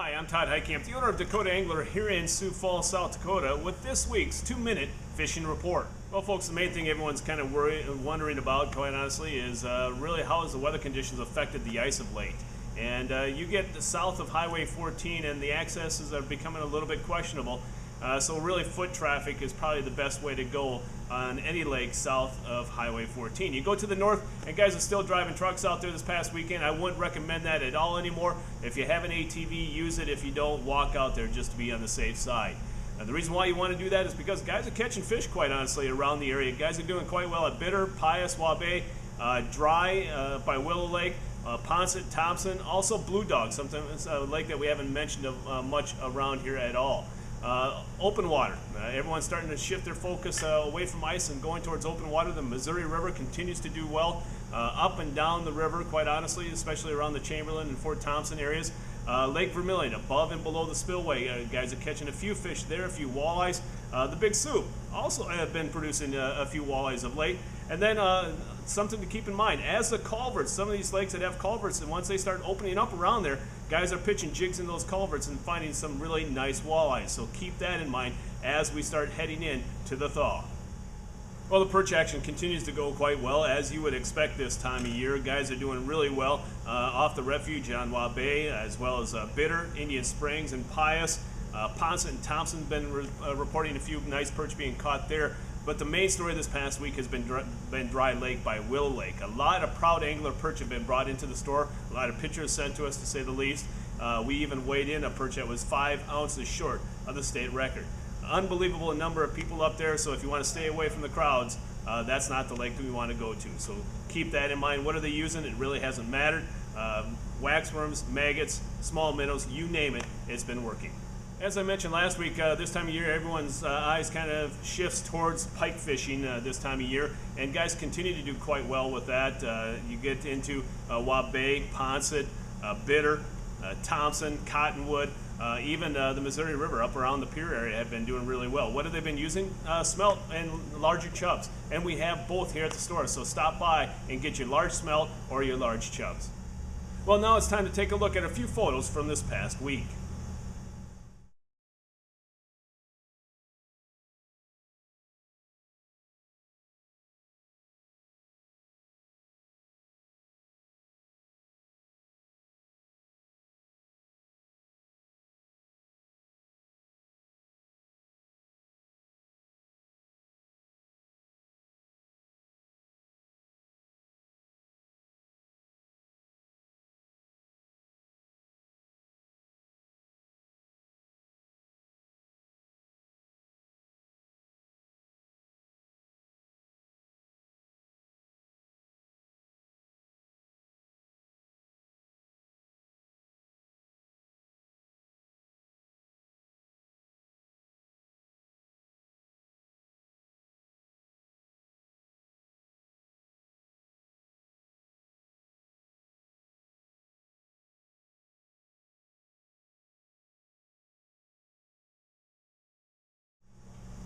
Hi, I'm Todd Heitkamp, the owner of Dakota Angler here in Sioux Falls, South Dakota, with this week's 2-minute fishing report. Well, folks, the main thing everyone's kind of wondering about, quite honestly, is really how has the weather conditions affected the ice of late. And you get the south of Highway 14 and the accesses are becoming a little bit questionable. So really foot traffic is probably the best way to go on any lake south of Highway 14. You go to the north, and guys are still driving trucks out there this past weekend. I wouldn't recommend that at all anymore. If you have an ATV, use it. If you don't, walk out there just to be on the safe side. The reason why you want to do that is because guys are catching fish, quite honestly, around the area. Guys are doing quite well at Bitter, Pius, Walleye, Dry by Willow Lake, Ponset, Thompson, also Blue Dog, sometimes a lake that we haven't mentioned much around here at all. Open water. Everyone's starting to shift their focus away from ice and going towards open water. The Missouri River continues to do well up and down the river, quite honestly, especially around the Chamberlain and Fort Thompson areas. Lake Vermilion, above and below the spillway, guys are catching a few fish there, a few walleyes. The Big Sioux also have been producing a few walleyes of late. And then something to keep in mind, as the culverts, some of these lakes that have culverts, and once they start opening up around there, guys are pitching jigs in those culverts and finding some really nice walleyes. So keep that in mind as we start heading in to the thaw. Well, the perch action continues to go quite well, as you would expect this time of year. Guys are doing really well off the refuge on Walleye, as well as Bitter, Indian Springs, and Pius. Ponset and Thompson have been reporting a few nice perch being caught there. But the main story this past week has been Dry Lake by Willow Lake. A lot of proud angler perch have been brought into the store. A lot of pictures sent to us, to say the least. We even weighed in a perch that was 5 ounces short of the state record. Unbelievable number of people up there, so if you want to stay away from the crowds, that's not the lake that we want to go to. So keep that in mind. What are they using? It really hasn't mattered. Waxworms, maggots, small minnows, you name it, it's been working. As I mentioned last week, this time of year, everyone's eyes kind of shifts towards pike fishing this time of year, and guys continue to do quite well with that. You get into Walleye, Ponset, Bitter, Thompson, Cottonwood, even the Missouri River up around the pier area have been doing really well. What have they been using? Smelt and larger chubs, and we have both here at the store, so stop by and get your large smelt or your large chubs. Well, now it's time to take a look at a few photos from this past week.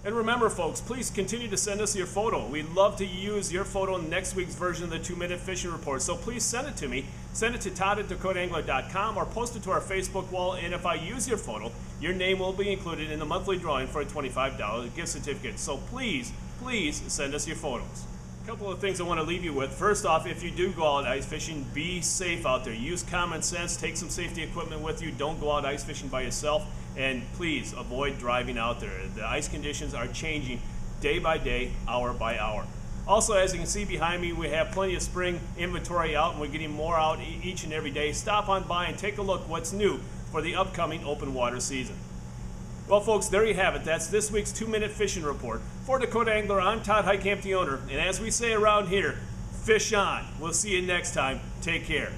And remember, folks, please continue to send us your photo. We'd love to use your photo in next week's version of the 2-minute fishing report. So please send it to me. Send it to todd@dakotaangler.com or post it to our Facebook wall. And if I use your photo, your name will be included in the monthly drawing for a $25 gift certificate. So please, please send us your photos. A couple of things I want to leave you with. First off, if you do go out ice fishing, be safe out there. Use common sense. Take some safety equipment with you. Don't go out ice fishing by yourself. And please avoid driving out there. The ice conditions are changing day by day, hour by hour. Also, as you can see behind me, we have plenty of spring inventory out, and we're getting more out each and every day. Stop on by and take a look what's new for the upcoming open water season. Well, folks, there you have it. That's this week's 2-minute fishing report. For Dakota Angler, I'm Todd Heitkamp, the owner. And as we say around here, fish on. We'll see you next time. Take care.